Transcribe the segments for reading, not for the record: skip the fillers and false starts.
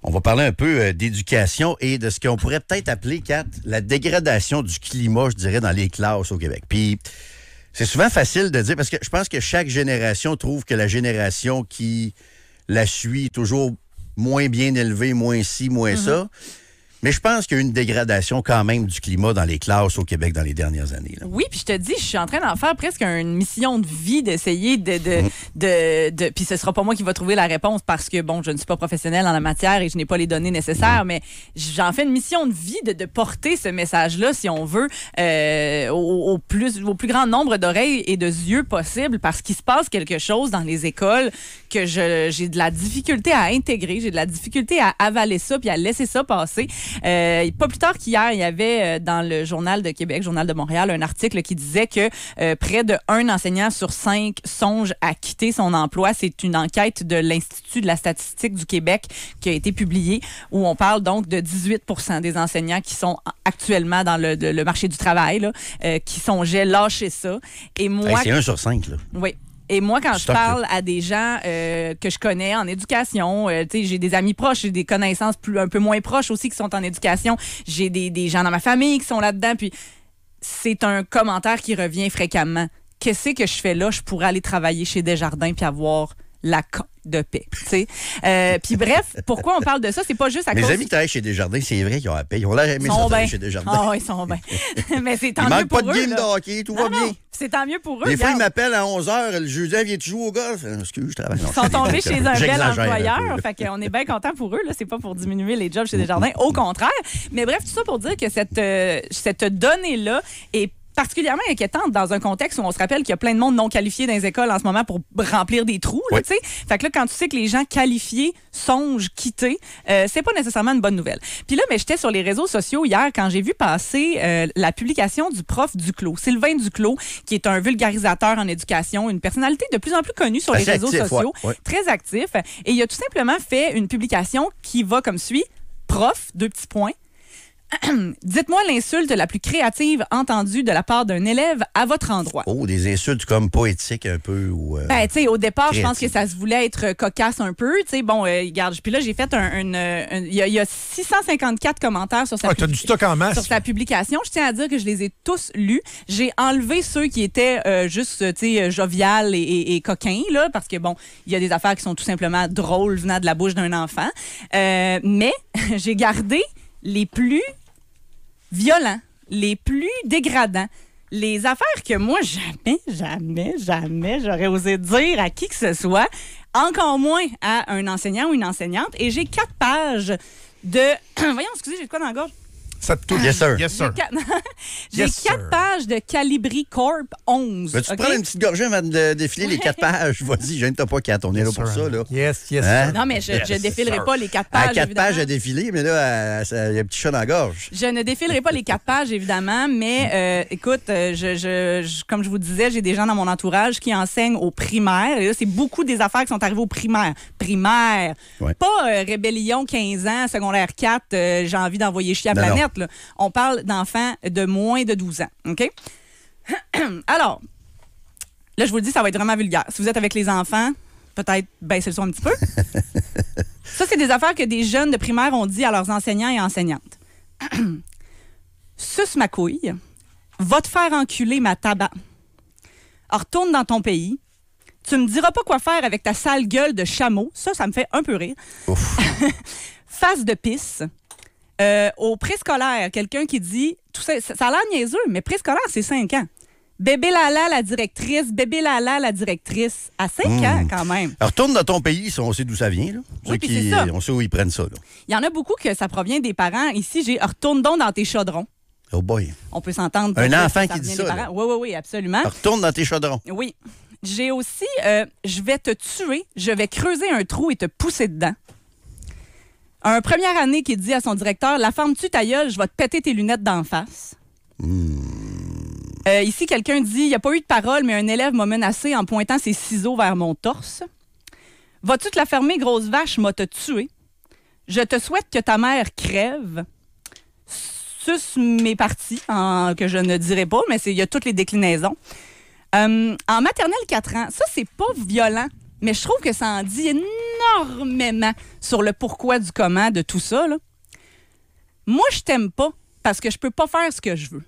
On va parler un peu d'éducation et de ce qu'on pourrait peut-être appeler, Kat, la dégradation du climat, je dirais, dans les classes au Québec. Puis, c'est souvent facile de dire, parce que je pense que chaque génération trouve que la génération qui la suit est toujours moins bien élevée, moins ci, moins ça. Mais je pense qu'il y a eu une dégradation quand même du climat dans les classes au Québec dans les dernières années. Là. Oui, puis je te dis, je suis en train d'en faire presque une mission de vie d'essayer de puis ce sera pas moi qui va trouver la réponse parce que, bon, je ne suis pas professionnelle en la matière et je n'ai pas les données nécessaires, mais j'en fais une mission de vie de porter ce message-là, si on veut, au plus grand nombre d'oreilles et de yeux possible parce qu'il se passe quelque chose dans les écoles que j'ai de la difficulté à intégrer, j'ai de la difficulté à avaler ça puis à laisser ça passer. Pas plus tard qu'hier, il y avait dans le Journal de Québec, Journal de Montréal, un article qui disait que près de 1 enseignant sur 5 songe à quitter son emploi. C'est une enquête de l'Institut de la statistique du Québec qui a été publiée où on parle donc de 18% des enseignants qui sont actuellement dans le marché du travail, là, qui songeaient lâcher ça. Et moi, c'est 1 sur 5, là. Oui. Et moi, quand je parle à des gens que je connais en éducation, j'ai des amis proches, j'ai des connaissances un peu moins proches aussi qui sont en éducation, j'ai des gens dans ma famille qui sont là-dedans, puis c'est un commentaire qui revient fréquemment. Qu'est-ce que je fais là? Je pourrais aller travailler chez Desjardins puis avoir la de paix. Puis bref, pourquoi on parle de ça? C'est pas juste à cause... Mes amis qui travaillent chez Desjardins, c'est vrai qu'ils ont la paix. Ils ont l'air aimés ça travailler chez Desjardins. Ah, ils sont bien. Mais c'est tant mieux pour eux. Il manque pas de game de hockey, tout va bien. C'est tant mieux pour eux. Des fois, ils m'appellent à 11h, le jeudi, viens-tu jouer au golf? Excuse, je travaille. Ils sont tombés chez un bel employeur. Fait qu'on est bien content pour eux. Là. C'est pas pour diminuer les jobs chez Desjardins. Au contraire. Mais bref, tout ça pour dire que cette donnée-là est particulièrement inquiétante dans un contexte où on se rappelle qu'il y a plein de monde non qualifié dans les écoles en ce moment pour remplir des trous. Là, fait que là, quand tu sais que les gens qualifiés songent quitter, c'est pas nécessairement une bonne nouvelle. Puis là, j'étais sur les réseaux sociaux hier quand j'ai vu passer la publication du prof Duclos, Sylvain Duclos, qui est un vulgarisateur en éducation, une personnalité de plus en plus connue sur les réseaux sociaux, très actif. Et il a tout simplement fait une publication qui va comme suit. Prof, 2 petits points. Dites-moi l'insulte la plus créative entendue de la part d'un élève à votre endroit. Oh, des insultes comme poétiques un peu ou... Ben, tu sais, au départ, créative. Je pense que ça se voulait être cocasse un peu. Tu sais, bon, regarde, puis là, j'ai fait il y a 654 commentaires sur sa, t'as du stock en masse. Sur sa publication. Je tiens à dire que je les ai tous lus. J'ai enlevé ceux qui étaient juste, tu sais, jovial et coquins, là, parce que, bon, il y a des affaires qui sont tout simplement drôles venant de la bouche d'un enfant. Mais j'ai gardé les plus violents, les plus dégradants, les affaires que moi, jamais j'aurais osé dire à qui que ce soit, encore moins à un enseignant ou une enseignante. Et j'ai 4 pages de... Voyons, excusez, j'ai de quoi dans la gorge? Ça te touche. Yes, sir. Yes, sir. J'ai 4 pages de Calibri Corp 11. Veux-tu prendre une petite gorgée avant de défiler les 4 pages? Vas-y, je ne t'ai pas 4. On est là pour ça. Là. Yes, hein? Non, mais je ne défilerai pas les 4 pages. À 4 pages à défiler, mais là, il y a un petit chat dans la gorge. Je ne défilerai pas les 4 pages, évidemment, mais écoute, comme je vous disais, j'ai des gens dans mon entourage qui enseignent au primaire. Et là, c'est beaucoup des affaires qui sont arrivées au primaire. Primaire. Ouais. Pas rébellion 15 ans, secondaire 4, j'ai envie d'envoyer chier à la planète. Là. On parle d'enfants de moins de 12 ans. OK? Alors, là, je vous le dis, ça va être vraiment vulgaire. Si vous êtes avec les enfants, peut-être baissez le son un petit peu. Ça, c'est des affaires que des jeunes de primaire ont dit à leurs enseignants et enseignantes. Suce ma couille, va te faire enculer ma tabac. Retourne dans ton pays. Tu me diras pas quoi faire avec ta sale gueule de chameau. Ça me fait un peu rire. Face de pisse. Au préscolaire, quelqu'un qui dit, tout ça a l'air niaiseux, mais préscolaire, c'est 5 ans. Bébé Lala, la directrice. Bébé Lala, la directrice. À 5 ans, quand même. Alors, retourne dans ton pays, on sait d'où ça vient. Là. Oui, c'est ça. On sait où ils prennent ça. Il y en a beaucoup que ça provient des parents. Ici, j'ai « Retourne donc dans tes chaudrons ». Oh boy. On peut s'entendre. Un enfant qui dit ça. Oui, absolument. Retourne dans tes chaudrons. Oui. J'ai aussi « Je vais te tuer, je vais creuser un trou et te pousser dedans ». Un première année qui dit à son directeur « La ferme-tu ta gueule, je vais te péter tes lunettes d'en face ». Ici, quelqu'un dit « Il n'y a pas eu de parole, mais un élève m'a menacé en pointant ses ciseaux vers mon torse. Vas-tu te la fermer, grosse vache, m'a te tué. Je te souhaite que ta mère crève. » Suce mes parties, que je ne dirai pas, mais il y a toutes les déclinaisons. En maternelle 4 ans, ça, c'est pas violent. Mais je trouve que ça en dit énormément sur le pourquoi du comment de tout ça, là. Moi, je t'aime pas parce que je peux pas faire ce que je veux.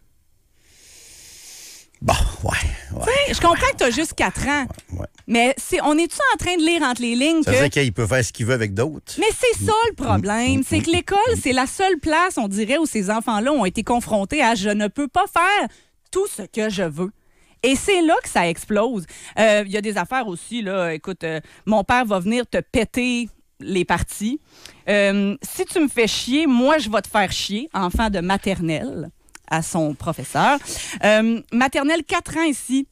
Bon, ouais. Je comprends que tu as juste 4 ans, mais on est-tu en train de lire entre les lignes ça veut dire qu'il peut faire ce qu'il veut avec d'autres? Mais c'est ça le problème, c'est que l'école, c'est la seule place, on dirait, où ces enfants-là ont été confrontés à « je ne peux pas faire tout ce que je veux ». Et c'est là que ça explose. Il y a des affaires aussi, là, écoute, mon père va venir te péter les parties. Si tu me fais chier, moi, je vais te faire chier, enfant de maternelle, à son professeur. Maternelle 4 ans ici.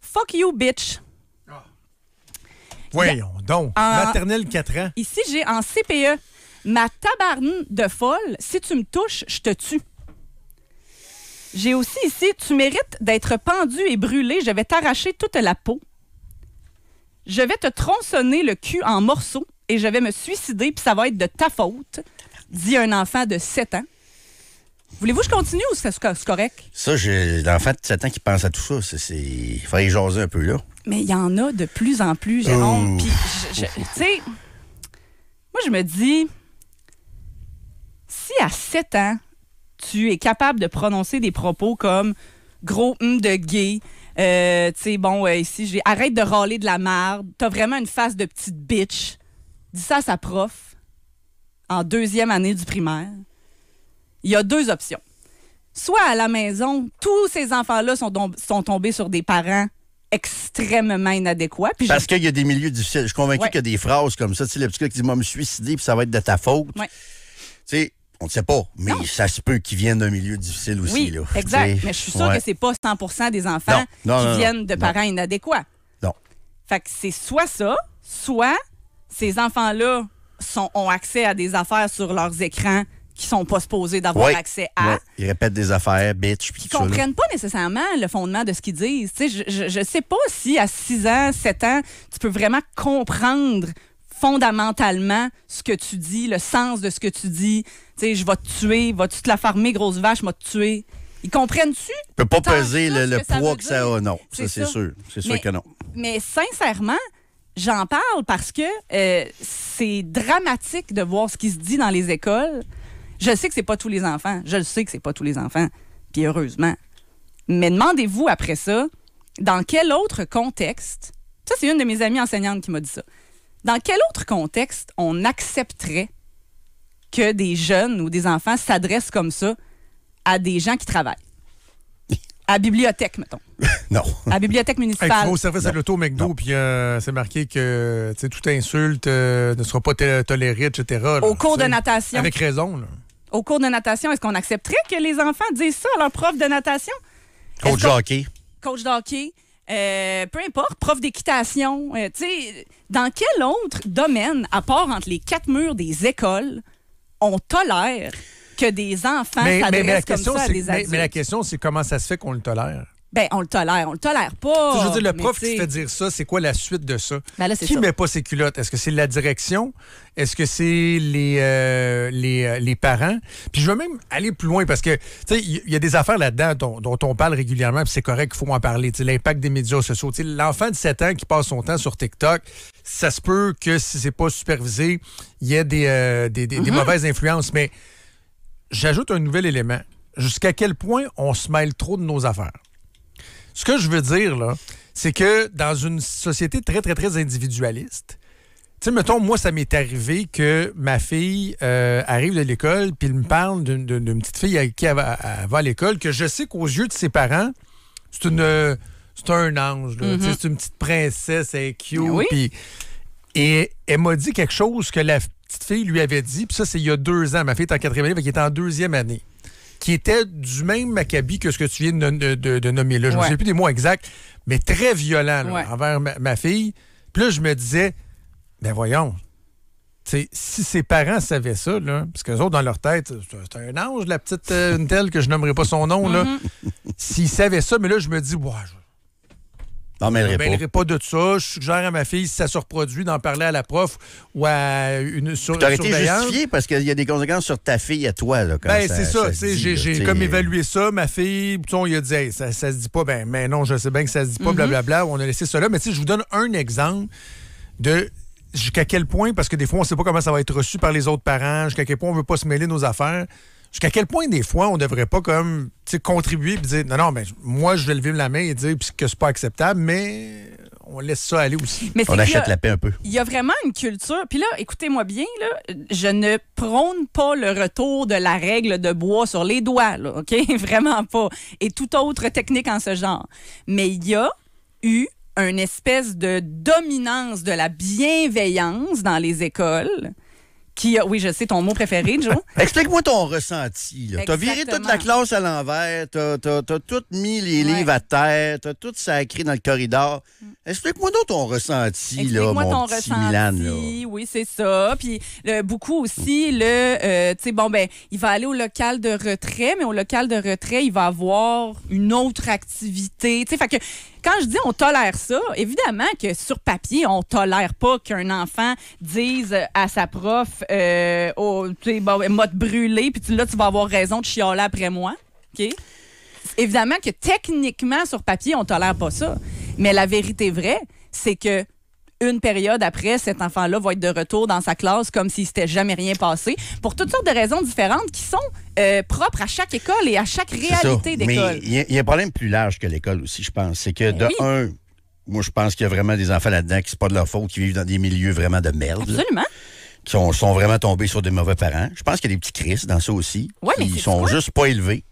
Fuck you, bitch. Voyons donc. Maternelle 4 ans. Ici, j'ai en CPE. Ma tabarne de folle, si tu me touches, je te tue. J'ai aussi ici, tu mérites d'être pendu et brûlé, je vais t'arracher toute la peau. Je vais te tronçonner le cul en morceaux et je vais me suicider, puis ça va être de ta faute, dit un enfant de 7 ans. Voulez-vous que je continue ou c'est correct? Ça, j'ai l'enfant de 7 ans qui pense à tout ça. Il faudrait y jaser un peu, là. Mais il y en a de plus en plus, Jérôme. Puis, tu sais, moi, je me dis, si à 7 ans, tu es capable de prononcer des propos comme gros de gay, tu sais, bon, ici, arrête de râler de la merde, t'as vraiment une face de petite bitch. Dis ça à sa prof en 2e année du primaire. Il y a 2 options. Soit à la maison, tous ces enfants-là sont tombés sur des parents extrêmement inadéquats. Puis parce qu'il y a des milieux difficiles. Je suis convaincu qu'il y a des phrases comme ça. Tu sais, le petit gars qui dit « moi, me suicider, puis ça va être de ta faute. Ouais. » Tu sais, on ne sait pas, mais ça se peut qu'ils viennent d'un milieu difficile aussi. Oui, là. exact. T'sais, mais je suis sûre que c'est pas 100% des enfants qui viennent de parents inadéquats. Non. Fait que c'est soit ça, soit ces enfants-là ont accès à des affaires sur leurs écrans qui sont pas supposés d'avoir accès à. Ouais. Ils répètent des affaires, bitch. Ils comprennent pas nécessairement le fondement de ce qu'ils disent. Je sais pas si à 6 ans, 7 ans, tu peux vraiment comprendre fondamentalement ce que tu dis, le sens de ce que tu dis. Tu sais, je vais te tuer, vas-tu te la farmer, grosse vache, je vais te tuer. Ils comprennent-tu? Tu peux pas peser le poids que ça a, non. C'est ça, c'est sûr. C'est sûr que non. Mais sincèrement, j'en parle parce que c'est dramatique de voir ce qui se dit dans les écoles. Je sais que c'est pas tous les enfants. Je le sais que c'est pas tous les enfants. Puis heureusement. Mais demandez-vous après ça, dans quel autre contexte... Ça, c'est une de mes amies enseignantes qui m'a dit ça. Dans quel autre contexte on accepterait que des jeunes ou des enfants s'adressent comme ça à des gens qui travaillent? À la bibliothèque, mettons. Non. À la bibliothèque municipale. Tu vas au service à l'auto McDo, puis c'est marqué que toute insulte ne sera pas tolérée, etc. Là, au cours de natation. Avec raison. Là. Au cours de natation, est-ce qu'on accepterait que les enfants disent ça à leur prof de natation? Coach de hockey. Coach de hockey. Peu importe, prof d'équitation. Tu sais, dans quel autre domaine, à part entre les 4 murs des écoles, on tolère que des enfants s'adressent comme ça à des adultes? Mais la question, c'est comment ça se fait qu'on le tolère? Ben, on le tolère pas. Je veux dire, le prof qui se fait dire ça, c'est quoi la suite de ça? Ben là, c'est qui ça. Met pas ses culottes? Est-ce que c'est la direction? Est-ce que c'est les parents? Puis je veux même aller plus loin parce que, tu sais, il y a des affaires là-dedans dont on parle régulièrement, puis c'est correct qu'il faut en parler. Tu sais, l'impact des médias sociaux. Tu sais, l'enfant de 7 ans qui passe son temps sur TikTok, ça se peut que si c'est pas supervisé, il y ait des mauvaises influences. Mais j'ajoute un nouvel élément. Jusqu'à quel point on se mêle trop de nos affaires? Ce que je veux dire, là, c'est que dans une société très, très, très individualiste, tu sais, mettons, moi, ça m'est arrivé que ma fille arrive de l'école puis elle me parle d'une petite fille avec qui elle va à l'école, que je sais qu'aux yeux de ses parents, c'est un ange, là. C'est une petite princesse, elle est cute. Oui. Et elle m'a dit quelque chose que la petite fille lui avait dit, puis ça, c'est il y a 2 ans. Ma fille est en 4e année, fait qu'elle est en 2e année. Qui était du même acabit que ce que tu viens de nommer là. Je ne me souviens plus des mots exacts, mais très violent là, envers ma fille. Puis là, je me disais, ben voyons, si ses parents savaient ça, là, parce qu'eux autres, dans leur tête, c'est un ange, la petite une telle que je nommerai pas son nom, là. S'ils savaient ça, mais là, je me dis, je ne mêlerai pas de ça. Je suggère à ma fille, si ça se reproduit, d'en parler à la prof ou à une surveillante. Tu aurais été justifié parce qu'il y a des conséquences sur ta fille à toi. Là, quand c'est ça. J'ai comme évalué ça. Ma fille, il a dit, hey, ça se dit pas. Mais non, je sais bien que ça se dit pas, blablabla. On a laissé ça là. Mais je vous donne un exemple de jusqu'à quel point, parce que des fois, on ne sait pas comment ça va être reçu par les autres parents, jusqu'à quel point on ne veut pas se mêler de nos affaires, jusqu'à quel point, des fois, on ne devrait pas comme contribuer et dire non, mais moi, je vais lever la main et dire que c'est pas acceptable, mais on laisse ça aller aussi. Mais on achète la paix un peu. Il y a vraiment une culture. Puis là, écoutez-moi bien, là, je ne prône pas le retour de la règle de bois sur les doigts, là, OK? Vraiment pas. Et toute autre technique en ce genre. Mais il y a eu une espèce de dominance de la bienveillance dans les écoles. Oui, je sais, ton mot préféré, Joe. Explique-moi ton ressenti. Tu as viré toute la classe à l'envers, tu as tout mis les livres à terre, tu as tout sacré dans le corridor. Explique-moi donc ton ressenti, là, mon petit Milan. Là. Oui, c'est ça. Puis beaucoup aussi, il va aller au local de retrait, mais au local de retrait, il va avoir une autre activité. Fait que quand je dis on tolère ça, évidemment que sur papier, on tolère pas qu'un enfant dise à sa prof m'a brûlé, puis là, tu vas avoir raison de chialer après moi. OK? Évidemment que techniquement, sur papier, on tolère pas ça. Mais la vérité vraie, c'est que une période après, cet enfant-là va être de retour dans sa classe comme s'il s'était jamais rien passé, pour toutes sortes de raisons différentes qui sont propres à chaque école et à chaque réalité d'école. Mais il y a un problème plus large que l'école aussi, je pense. C'est que, un, moi, je pense qu'il y a vraiment des enfants là-dedans qui c'est pas de leur faute, qui vivent dans des milieux vraiment de merde. Absolument. Qui sont vraiment tombés sur des mauvais parents. Je pense qu'il y a des petits Chris dans ça aussi. Ouais, mais qui sont juste pas élevés.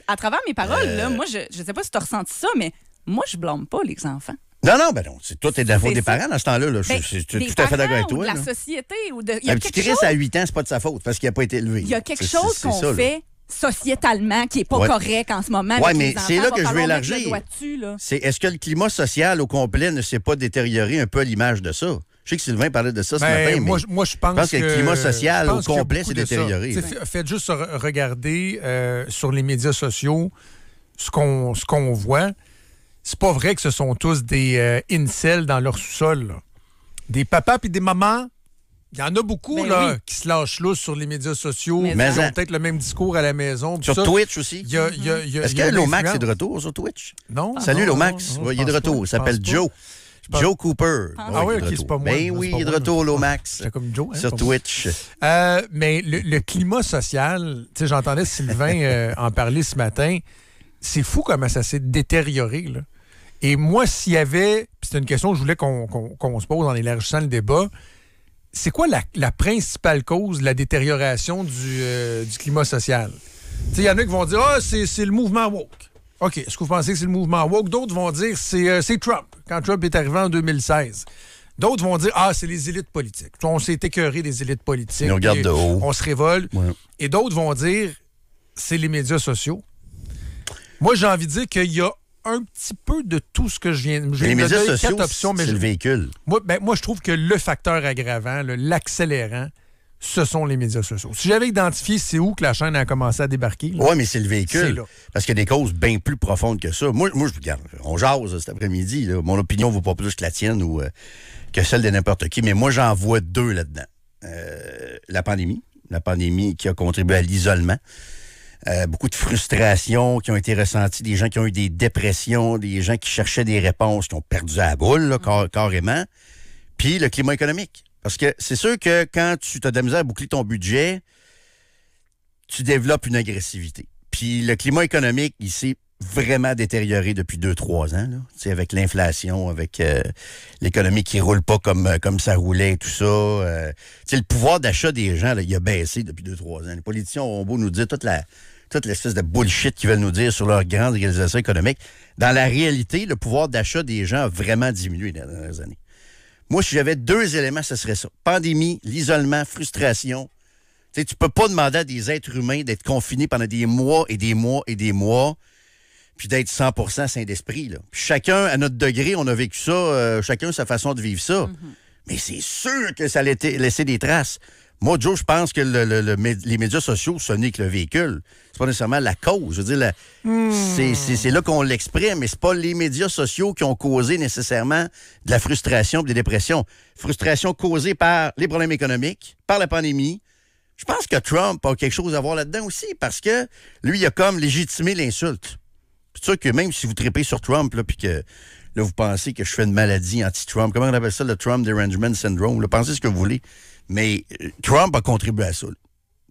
À travers mes paroles, là, moi, je sais pas si tu as ressenti ça, mais moi, je blâme pas les enfants. Non, c'est toi, t'es de la faute des parents dans ce temps-là. Là. Je suis tout à fait d'accord avec toi. Ou de la société. Il y a un petit Chris à 8 ans, c'est pas de sa faute parce qu'il n'a pas été élevé. Il y a quelque chose qu'on fait sociétalement qui n'est pas correct en ce moment. Oui, mais c'est là que je veux élargir. Est-ce que le climat social au complet ne s'est pas détérioré un peu à l'image de ça? Je sais que Sylvain parlait de ça ce matin, mais moi, je pense que le climat social au complet s'est détérioré. Faites juste regarder sur les médias sociaux ce qu'on voit. C'est pas vrai que ce sont tous des incels dans leur sous-sol. Là. Des papas puis des mamans, il y en a beaucoup qui se lâchent lousse sur les médias sociaux, qui ont peut-être le même discours à la maison. Sur Twitch aussi. Est-ce que Lomax est de retour sur Twitch? Non. Salut Lomax, il est de retour. Il s'appelle Joe. Joe Cooper. Oui, OK, c'est pas moi. Oui, il est de retour, Lomax. C'est comme Joe. Sur Twitch. Mais le climat social, j'entendais Sylvain en parler ce matin, c'est fou comment ça s'est détérioré, là. Et moi, s'il y avait, puis c'est une question que je voulais qu'on se pose en élargissant le débat, c'est quoi la principale cause de la détérioration du climat social? Il y en a qui vont dire « c'est le mouvement woke ». OK, est-ce que vous pensez que c'est le mouvement woke? D'autres vont dire c'est Trump, quand Trump est arrivé en 2016. D'autres vont dire c'est les élites politiques. On s'est écœuré des élites politiques. On regarde de haut. On se révolte. Ouais. Et d'autres vont dire c'est les médias sociaux. Moi, j'ai envie de dire qu'il y a un petit peu de tout ce que je viens de dire. Les médias sociaux, c'est le véhicule. Moi, je trouve que le facteur aggravant, l'accélérant, ce sont les médias sociaux. Si j'avais identifié c'est où que la chaîne a commencé à débarquer... Oui, mais c'est le véhicule. Parce qu'il y a des causes bien plus profondes que ça. Moi je regarde, on jase cet après-midi. Là. Mon opinion ne vaut pas plus que la tienne ou que celle de n'importe qui. Mais moi, j'en vois deux là-dedans. La pandémie qui a contribué à l'isolement. Beaucoup de frustrations qui ont été ressenties, des gens qui ont eu des dépressions, des gens qui cherchaient des réponses, qui ont perdu la boule, là, carrément. Puis le climat économique. Parce que c'est sûr que quand tu as de la misère à boucler ton budget, tu développes une agressivité. Puis le climat économique, il s'est vraiment détérioré depuis 2-3 ans. Là. Avec l'inflation, avec l'économie qui roule pas comme ça roulait, tout ça. Le pouvoir d'achat des gens, là, il a baissé depuis 2-3 ans. Les politiciens ont beau nous dire toute l'espèce de bullshit qu'ils veulent nous dire sur leur grande réalisation économique. Dans la réalité, le pouvoir d'achat des gens a vraiment diminué dans les dernières années. Moi, si j'avais 2 éléments, ce serait ça. Pandémie, l'isolement, frustration. Tu peux pas demander à des êtres humains d'être confinés pendant des mois et des mois et des mois, puis d'être 100% sain d'esprit. Là. Puis chacun, à notre degré, on a vécu ça, chacun sa façon de vivre ça. Mm-hmm. Mais c'est sûr que ça allait laisser des traces. Moi, Joe, je pense que les médias sociaux, ce n'est que le véhicule. C'est pas nécessairement la cause. Je veux dire, c'est là qu'on l'exprime, mais c'est pas les médias sociaux qui ont causé nécessairement de la frustration et des dépressions. Frustration causée par les problèmes économiques, par la pandémie. Je pense que Trump a quelque chose à voir là-dedans aussi, parce que lui, il a comme légitimé l'insulte. C'est sûr que même si vous tripez sur Trump, puis que là, vous pensez que je fais une maladie anti-Trump. Comment on appelle ça, le Trump Derangement Syndrome? Là, pensez ce que vous voulez. Mais Trump a contribué à ça. Là.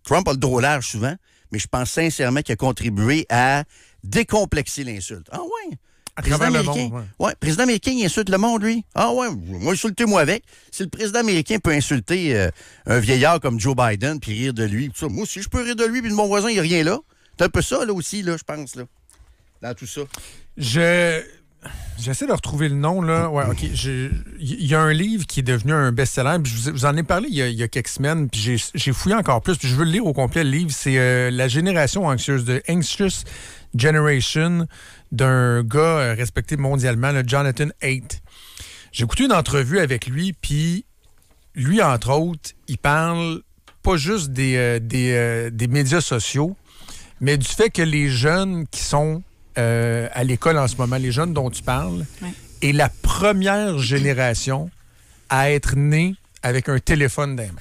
Trump a le drôlage souvent, mais je pense sincèrement qu'il a contribué à décomplexer l'insulte. Ah ouais? À travers le monde, ouais, le président américain, il insulte le monde, lui. Ah ouais, moi, insultez-moi avec. Si le président américain peut insulter un vieillard comme Joe Biden puis rire de lui, tout ça, moi aussi, je peux rire de lui puis de mon voisin, il n'y a rien là. C'est un peu ça, là, aussi, là, je pense, là, dans tout ça. J'essaie de retrouver le nom, là. Ouais, OK. Il y a un livre qui est devenu un best-seller. Puis je vous en ai parlé il y a quelques semaines, puis j'ai fouillé encore plus. Puis je veux le lire au complet, le livre. C'est La génération anxieuse, de Anxious Generation, d'un gars respecté mondialement, le Jonathan Haidt. J'ai écouté une entrevue avec lui, puis lui, entre autres, il parle pas juste des médias sociaux, mais du fait que les jeunes qui sont à l'école en ce moment, les jeunes dont tu parles, est la première génération à être née avec un téléphone dans les mains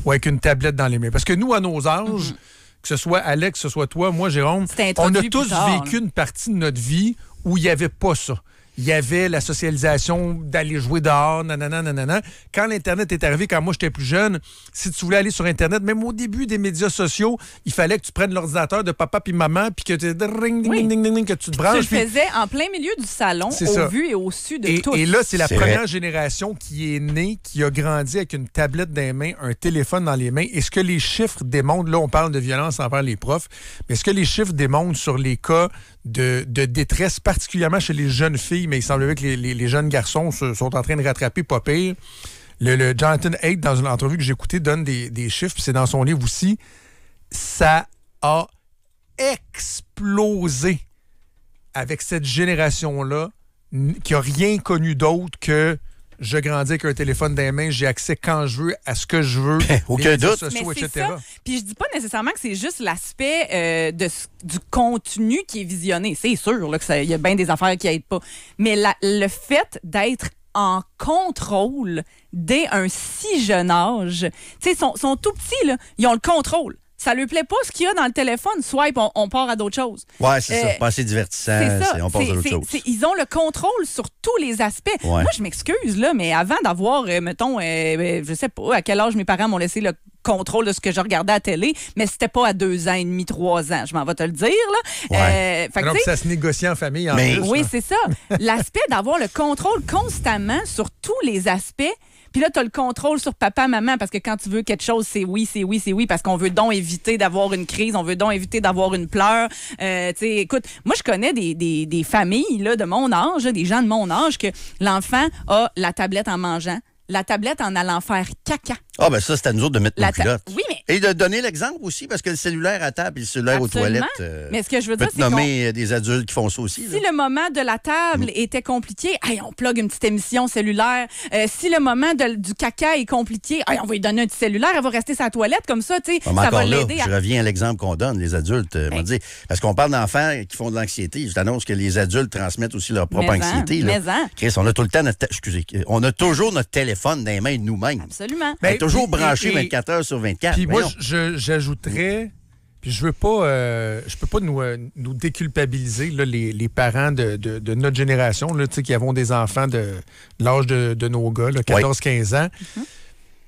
ou avec une tablette dans les mains. Parce que nous, à nos âges, que ce soit Alex, que ce soit toi, moi, Jérôme, on a tous vécu une partie de notre vie où il n'y avait pas ça. Il y avait la socialisation d'aller jouer dehors, nanana. Quand l'Internet est arrivé, quand moi j'étais plus jeune, si tu voulais aller sur Internet, même au début des médias sociaux, il fallait que tu prennes l'ordinateur de papa puis maman puis que tu que tu te branches. Tu le faisais en plein milieu du salon, au vu et au su de tous. Et là, c'est la première génération qui est née, qui a grandi avec une tablette dans les mains, un téléphone dans les mains. Et ce que les chiffres démontrent, là, on parle de violence envers les profs, mais ce que les chiffres démontrent sur les cas de détresse, particulièrement chez les jeunes filles, mais il semblerait que les jeunes garçons sont en train de rattraper pas pire. Le Jonathan Haidt, dans une entrevue que j'ai écoutée, donne des chiffres, puis c'est dans son livre aussi. Ça a explosé avec cette génération-là qui n'a rien connu d'autre que je grandis avec un téléphone dans les mains, j'ai accès quand je veux à ce que je veux. Aucun doute. Sociaux, etc. Ça. Puis je dis pas nécessairement que c'est juste l'aspect du contenu qui est visionné. C'est sûr qu'il y a bien des affaires qui n'aident pas. Mais le fait d'être en contrôle dès un si jeune âge, tu sais, sont tout petits, là, ils ont le contrôle. Ça lui plaît pas ce qu'il y a dans le téléphone, swipe, on part à d'autres choses. Ouais, c'est ça. Pas assez divertissant, on passe à d'autres choses. Ils ont le contrôle sur tous les aspects. Ouais. Moi, je m'excuse, là, mais avant d'avoir, mettons, je sais pas à quel âge mes parents m'ont laissé le contrôle de ce que je regardais à la télé, mais c'était pas à 2 ans et demi, 3 ans. Je m'en vais te le dire, là. Ouais. Non, ça se négocie en famille, en plus. Oui, c'est ça. L'aspect d'avoir le contrôle constamment sur tous les aspects. Puis là, tu as le contrôle sur papa, maman, parce que quand tu veux quelque chose, c'est oui, parce qu'on veut donc éviter d'avoir une crise, on veut donc éviter d'avoir une pleure. Écoute, moi, je connais des familles là, de mon âge, des gens de mon âge, que l'enfant a la tablette en mangeant, la tablette en allant faire caca. Ah, ben ça, c'est à nous autres de mettre nos culottes. Oui, mais... Et de donner l'exemple aussi, parce que le cellulaire à table et le cellulaire Absolument. aux toilettes. Mais ce que je veux dire, c'est nommer des adultes qui font ça aussi. Si le moment de la table était compliqué, on plug une petite émission cellulaire. Si le moment du caca est compliqué, on va lui donner un petit cellulaire, elle va rester sur la toilette comme ça, tu sais, ça va l'aider. Je reviens à l'exemple qu'on donne, les adultes. Parce qu'on parle d'enfants qui font de l'anxiété. Je t'annonce que les adultes transmettent aussi leur propre anxiété. Chris, on a tout le temps on a toujours notre téléphone dans les mains de nous-mêmes. Absolument. On est toujours branché 24 heures sur 24. Puis moi, j'ajouterais, puis je peux pas nous déculpabiliser, là, les parents de notre génération, là, qui avons des enfants de l'âge de nos gars, 14-15 ans.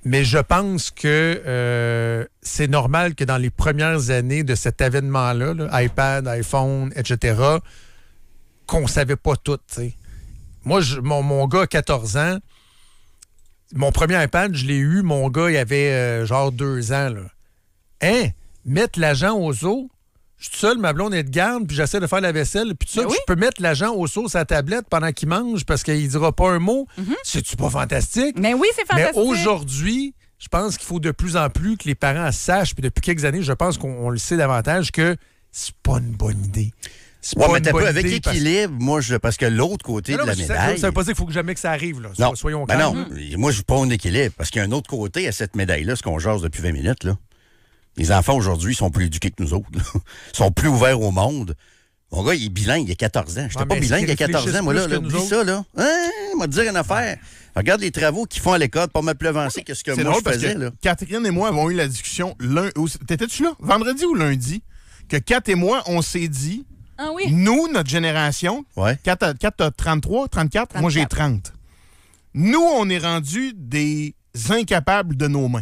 Mais je pense que c'est normal que dans les premières années de cet avènement-là, là, iPad, iPhone, etc., qu'on savait pas tout. T'sais. Moi, mon gars a 14 ans. Mon premier iPad, je l'ai eu, mon gars, il avait genre 2 ans. Là. Mettre l'agent aux eaux, je suis seul, ma blonde est de garde, puis j'essaie de faire la vaisselle, puis tout ça, je peux mettre l'agent aux eaux sur sa tablette pendant qu'il mange parce qu'il dira pas un mot. C'est-tu pas fantastique? Mais oui, c'est fantastique. Mais aujourd'hui, je pense qu'il faut de plus en plus que les parents sachent, puis depuis quelques années, je pense qu'on le sait davantage, que c'est pas une bonne idée. Mais t'as pas avec équilibre, parce que l'autre côté de la médaille... Ça veut pas dire qu'il faut jamais que ça arrive, là. Non. Soyons clairs. Non, moi, je prends un équilibre, parce qu'il y a un autre côté à cette médaille-là, ce qu'on jase depuis 20 minutes, là. Les enfants, aujourd'hui, sont plus éduqués que nous autres, là. Ils sont plus ouverts au monde. Mon gars, il est bilingue, il a 14 ans. J'étais pas bilingue, il y a 14 ans, moi, là. Oublie ça, là. On va te dire une affaire. Regarde les travaux qu'ils font à l'école, pas mal plus avancés que ce que moi, je faisais, là. Catherine et moi avons eu la discussion... T'étais-tu là? Vendredi ou lundi? Que Kat et moi, on s'est dit... Ah oui? Nous, notre génération, Ouais. Kat, t'as 33, 34, moi j'ai 30. Nous, on est rendus des incapables de nos mains.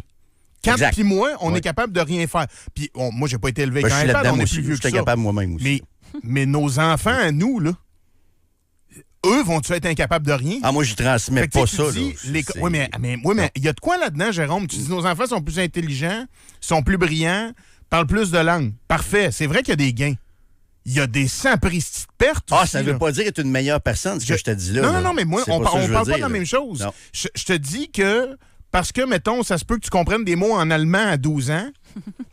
Kat Exact. puis moi, on Ouais. est capable de rien faire. Puis moi, j'ai pas été élevé Ben, avec je un suis iPad, là-dedans, on moi est aussi. plus vieux que J'étais ça. capable moi-même aussi. Mais nos enfants, à nous, là, eux, vont-tu être incapables de rien? Ah, moi, je transmets Fait que, pas tu sais, ça. tu dis, Là. les... C'est- Oui, mais il y a de quoi là-dedans, Jérôme? Tu dis nos enfants sont plus intelligents, sont plus brillants, parlent plus de langues. Parfait. C'est vrai qu'il y a des gains. Il y a des sapristis de pertes. Ah, aussi, ça veut là. pas dire être une meilleure personne, ce que je te dis là. Non, mais moi, C'est on pas ça que je veux parle pas dire, de la là. même chose. Non. Je te dis que parce que, mettons, ça se peut que tu comprennes des mots en allemand à 12 ans,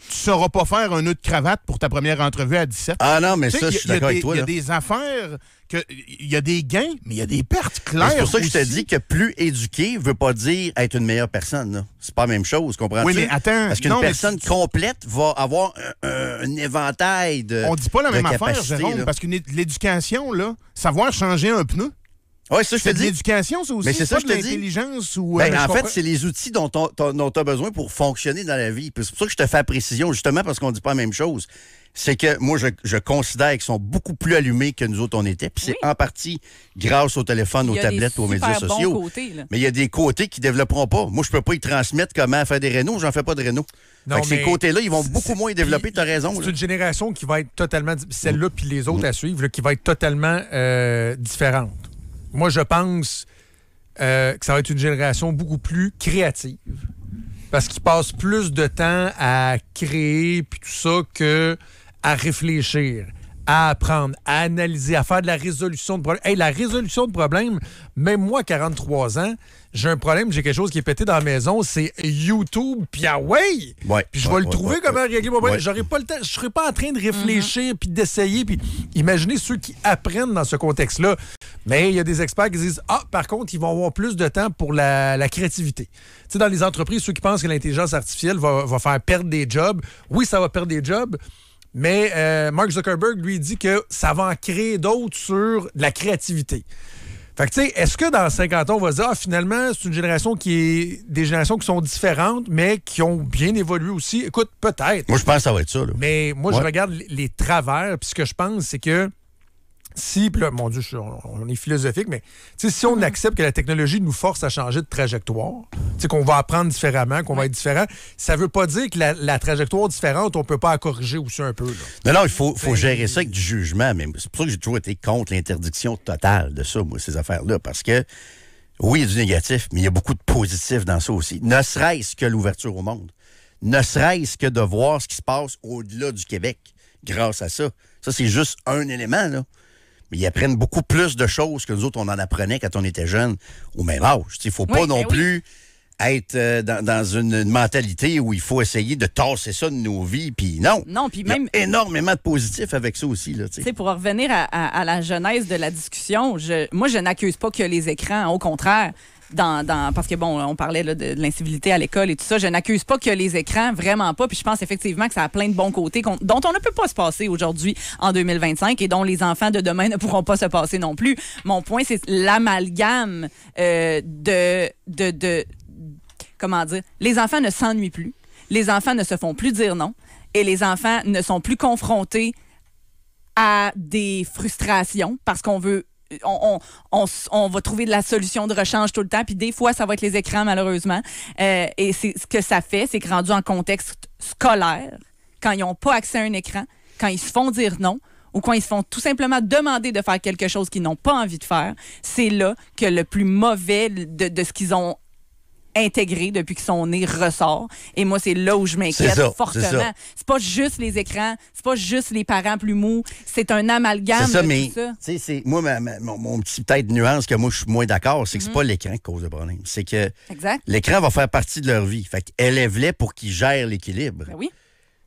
tu sauras pas faire un nœud de cravate pour ta première entrevue à 17. Ah non, mais Tu sais, ça, je suis d'accord avec toi. Il y a là. des affaires, il y a des gains, mais il y a des pertes claires. C'est pour ça que je te aussi. dis que plus éduqué veut pas dire être une meilleure personne. Là. C'est pas la même chose, comprends-tu? Oui, mais attends. Parce qu'une non, mais personne complète va avoir un éventail de on dit pas la de même affaire, capacités, Jérôme, là. parce que l'éducation, là, savoir changer un pneu, Ouais, ça, je te c'est de dis. l'éducation, ça aussi. Mais c'est ça, pas je de te dis. l'intelligence ou... Ben, je en comprends. fait, c'est les outils dont tu as besoin pour fonctionner dans la vie. Puis c'est pour ça que je te fais la précision, justement parce qu'on dit pas la même chose. C'est que moi, je considère qu'ils sont beaucoup plus allumés que nous autres, on était. Puis c'est en partie grâce au téléphone, aux Il y a des tablettes, aux médias super bons sociaux. côtés, là. Mais il y a des côtés qu'ils ne développeront pas. Moi, je peux pas y transmettre comment faire des rénaux. J'en fais pas de rénaux. Non, Fait que ces mais côtés-là, ils vont c'est- beaucoup moins développer. Tu as raison. C'est là. une génération qui va être totalement... Celle-là puis les autres à suivre, là, qui va être totalement différente. Moi, je pense que ça va être une génération beaucoup plus créative. Parce qu'ils passent plus de temps à créer puis tout ça que à réfléchir, à apprendre, à analyser, à faire de la résolution de problèmes. Hey, la résolution de problèmes, même moi, 43 ans, j'ai un problème, j'ai quelque chose qui est pété dans la maison, c'est YouTube, puis ah ouais! Ouais, Puis je vais ouais, le trouver ouais, comment ouais. régler mon problème. Ouais. J'aurais pas le temps, je serais pas en train de réfléchir puis d'essayer. Puis imaginez ceux qui apprennent dans ce contexte-là. Mais il y a des experts qui disent par contre, ils vont avoir plus de temps pour la créativité. Tu sais, dans les entreprises, ceux qui pensent que l'intelligence artificielle va faire perdre des jobs, oui, ça va perdre des jobs. Mais Mark Zuckerberg, lui, dit que ça va en créer d'autres sur de la créativité. Fait que, tu sais, est-ce que dans 50 ans, on va se dire, finalement, c'est une génération des générations qui sont différentes, mais qui ont bien évolué aussi? Écoute, peut-être. Moi, je pense que ça va être ça. Là. Mais moi, Ouais. je regarde les travers, puis ce que je pense, c'est que si, puis là, mon Dieu, on est philosophique, mais si on accepte que la technologie nous force à changer de trajectoire, qu'on va apprendre différemment, qu'on va être différent, ça veut pas dire que la trajectoire différente, on peut pas la corriger aussi un peu. Là. Non, il faut gérer ça avec du jugement. Mais c'est pour ça que j'ai toujours été contre l'interdiction totale de ça, moi, ces affaires-là. Parce que, oui, il y a du négatif, mais il y a beaucoup de positif dans ça aussi. Ne serait-ce que l'ouverture au monde. Ne serait-ce que de voir ce qui se passe au-delà du Québec grâce à ça. Ça, c'est juste un élément, là. Mais ils apprennent beaucoup plus de choses que nous autres, on en apprenait quand on était jeunes au même âge. Il ne faut pas non plus être dans une mentalité où il faut essayer de tasser ça de nos vies. Puis non. Non, puis Il y a même... énormément de positifs avec ça aussi. Là, Tu sais, pour revenir à la genèse de la discussion, moi, je n'accuse pas que les écrans, au contraire, parce que, bon, on parlait là, de l'incivilité à l'école et tout ça, je n'accuse pas que les écrans, vraiment pas. Puis je pense effectivement que ça a plein de bons côtés dont on ne peut pas se passer aujourd'hui en 2025 et dont les enfants de demain ne pourront pas se passer non plus. Mon point, c'est l'amalgame comment dire? Les enfants ne s'ennuient plus. Les enfants ne se font plus dire non. Et les enfants ne sont plus confrontés à des frustrations parce qu'on veut on va trouver de la solution de rechange tout le temps, puis des fois, ça va être les écrans, malheureusement. Et ce que ça fait, c'est que rendu en contexte scolaire, quand ils n'ont pas accès à un écran, quand ils se font dire non, ou quand ils se font tout simplement demander de faire quelque chose qu'ils n'ont pas envie de faire, c'est là que le plus mauvais de ce qu'ils ont intégré depuis qu'ils sont nés ressort. Et moi, c'est là où je m'inquiète fortement. C'est pas juste les écrans, c'est pas juste les parents plus mous, c'est un amalgame c'est ça, de mais, tout ça. C'est, moi, mon petit peut-être nuance que moi, je suis moins d'accord, c'est que c'est pas l'écran qui cause le problème. C'est que l'écran va faire partie de leur vie. Fait qu'élève-les pour qu'ils gèrent l'équilibre. Ben oui.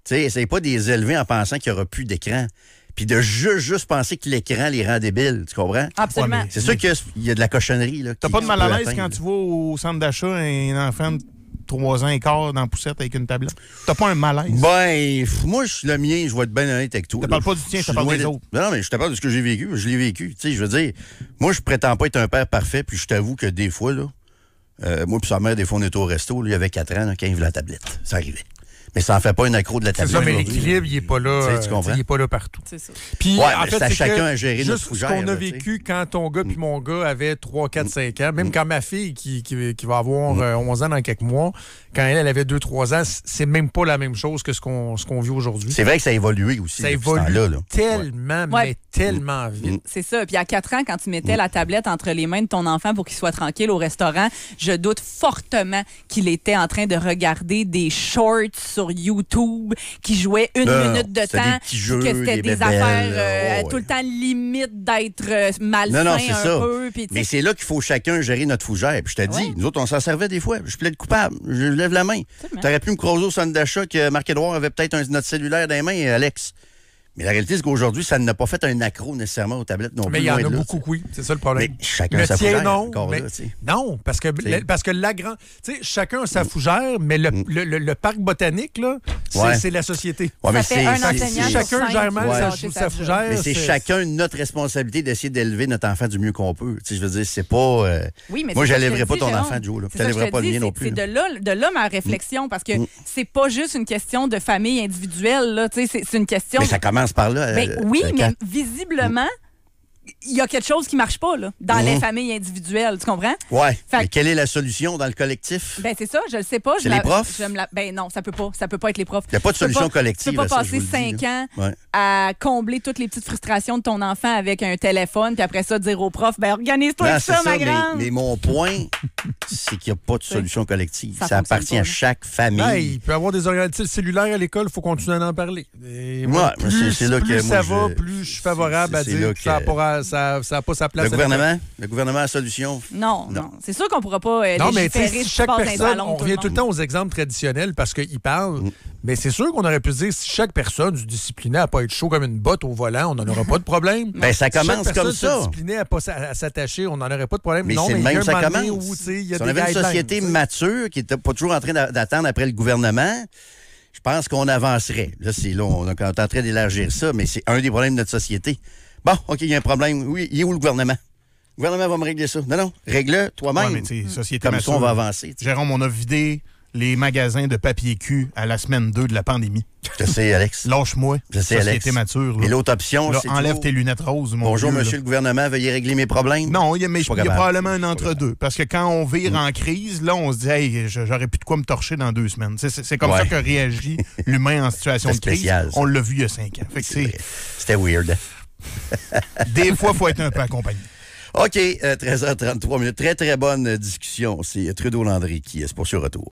Tu sais, essaye pas de les élever en pensant qu'il n'y aura plus d'écran. Puis de juste penser que l'écran les rend débiles, tu comprends? Absolument. Ouais, c'est sûr qu'il y a de la cochonnerie. Là, t'as pas de mal à l'aise quand tu vas au centre d'achat un enfant de 3 ans et quart dans la poussette avec une tablette? T'as pas un malaise? Ben, moi, le mien, je vais être bien honnête avec toi. Je te parle pas du tien, je te parle des autres. Non, mais je te parle de ce que j'ai vécu. Je l'ai vécu. Tu sais, je veux dire, moi, je prétends pas être un père parfait, puis je t'avoue que des fois, là, moi puis sa mère, des fois, on était au resto, là, il y avait 4 ans, là, quand il avait la tablette. Ça arrivait. Mais ça en fait pas une accro de la C'est tablette. ça, mais aujourd'hui. l'équilibre, il n'est pas là. Tu comprends? Il n'est pas là partout. C'est ça. Puis, Ouais, en mais fait, c'est à c'est chacun que à gérer notre juste fougère, ce qu'on a là, vécu quand ton gars puis mon gars avaient 3, 4, 5 ans, même quand ma fille, qui va avoir 11 ans dans quelques mois, quand elle avait 2, 3 ans, c'est même pas la même chose que ce qu'on vit aujourd'hui. C'est vrai que ça a évolué aussi. Ça depuis ce évolue temps-là, là. tellement, Ouais. mais tellement vite. C'est ça. Puis à 4 ans, quand tu mettais la tablette entre les mains de ton enfant pour qu'il soit tranquille au restaurant, je doute fortement qu'il était en train de regarder des shorts sur YouTube qui jouaient une Non, minute de c'était temps. des petits jeux, puis que c'était des des bébelles, affaires oh, tout ouais. le temps limite d'être malsain Non, c'est un ça. peu. Puis, tu Mais sais, c'est là qu'il faut chacun gérer notre fougère. Puis je te dis, Ouais. nous autres, on s'en servait des fois. Je plaide coupable. Je lève la main. Absolument. T'aurais pu me croiser au centre d'achat que Marc-Édouard avait peut-être notre cellulaire dans les mains, Alex. Mais la réalité, c'est qu'aujourd'hui, ça n'a pas fait un accro nécessairement aux tablettes non plus. Mais il y en loin a de là, beaucoup, tu sais. oui. C'est ça le problème. Mais chacun Le sa tien, fougère, non. encore Mais, là, tu sais. non, parce que la grande. Tu sais, chacun a sa fougère, mais le parc botanique, là, Ouais. c'est la société. Ouais, mais ça fait un c'est- enseignant Si sur chacun 5 gère mal qui Ouais. va sa lâcher sa job. fougère. Mais c'est chacun notre responsabilité d'essayer d'élever notre enfant du mieux qu'on peut. Tu sais, je veux dire, c'est pas. Oui, mais Moi, c'est ça que j'élèverai je te pas dis, ton Jérôme. enfant, Joe. Là. C'est ça que T'élèveras je pas te le dis, mien non c'est plus. de là ma réflexion, parce que c'est pas juste une question de famille individuelle, là, tu sais, c'est une question... Mais ça commence par là. Ben oui, mais Kat. visiblement, il y a quelque chose qui marche pas là, dans les familles individuelles, tu comprends? Ouais. Fait Mais que- quelle est la solution dans le collectif? Ben c'est ça, je le sais pas. C'est les profs? Ben non, ça peut pas être les profs. Il n'y a pas de Tu peux solution pas- collective. Tu peux là, pas ça, je passer vous le dis, 5 là. ans Ouais. à combler toutes les petites frustrations de ton enfant avec un téléphone, puis après ça, dire au prof, ben organise-toi Non, avec c'est ça, ma mais, grande. mais mon point, c'est qu'il n'y a pas de solution collective. Ça Ça fonctionne appartient pas, à là. chaque famille. Ben, il peut y avoir des organisations cellulaires à l'école, il faut continuer à en parler. Et moi, Ouais, plus c'est là que plus moi, ça va, je- plus je suis favorable à c'est dire là que ça que- n'a pas sa place. Le gouvernement a solution. Non. C'est sûr qu'on pourra pas Non, mais tu sais, légiférer si ce qui chaque passe dans les personne, ballons on de tout revient le tout le monde. temps aux exemples traditionnels parce qu'ils parlent, mais c'est sûr qu'on aurait pu se dire si chaque personne se disciplinait à pas être chaud comme une botte au volant, on n'en aurait pas de problème. Ben, ça Si chaque commence personne comme ça. se disciplinait à s'attacher, on n'en aurait pas de problème. Mais non, c'est mais le il y a même, un ça moment donné commence. où, tu sais, il y a Si on des avait une guidelines, société tu sais. mature qui n'était pas toujours en train d'attendre après le gouvernement, je pense qu'on avancerait. Là, on est en train d'élargir ça, mais c'est un des problèmes de notre société. Bon, OK, il y a un problème. Oui, il est où le gouvernement? Le gouvernement va me régler ça. Non, règle-le toi-même. Ouais, mais tu sais, société Comme mature. ça, on va avancer. tu sais. Jérôme, on a vidé les magasins de papier cul à la semaine 2 de la pandémie. Je sais, Alex. Lâche-moi. Je sais, Société Alex. mature. Là. Et l'autre option, Là, c'est enlève toujours, tes lunettes roses, mon bonjour, vieux, là. monsieur le gouvernement, veuillez régler mes problèmes. Non, il y a, mais Je suis il pas y a capable. probablement un Je suis pas entre-deux. Parce que quand on vire en crise, là, on se dit, hey, j'aurais plus de quoi me torcher dans 2 semaines. C'est comme Ouais. ça que réagit l'humain en situation de C'est crise. spécial, ça. On l'a vu il y a 5 ans. Fait que C'était weird. des fois, il faut être un peu accompagné. OK, 13h33 minutes. Très, très bonne discussion. C'est Trudeau-Landry qui se poursuit au retour.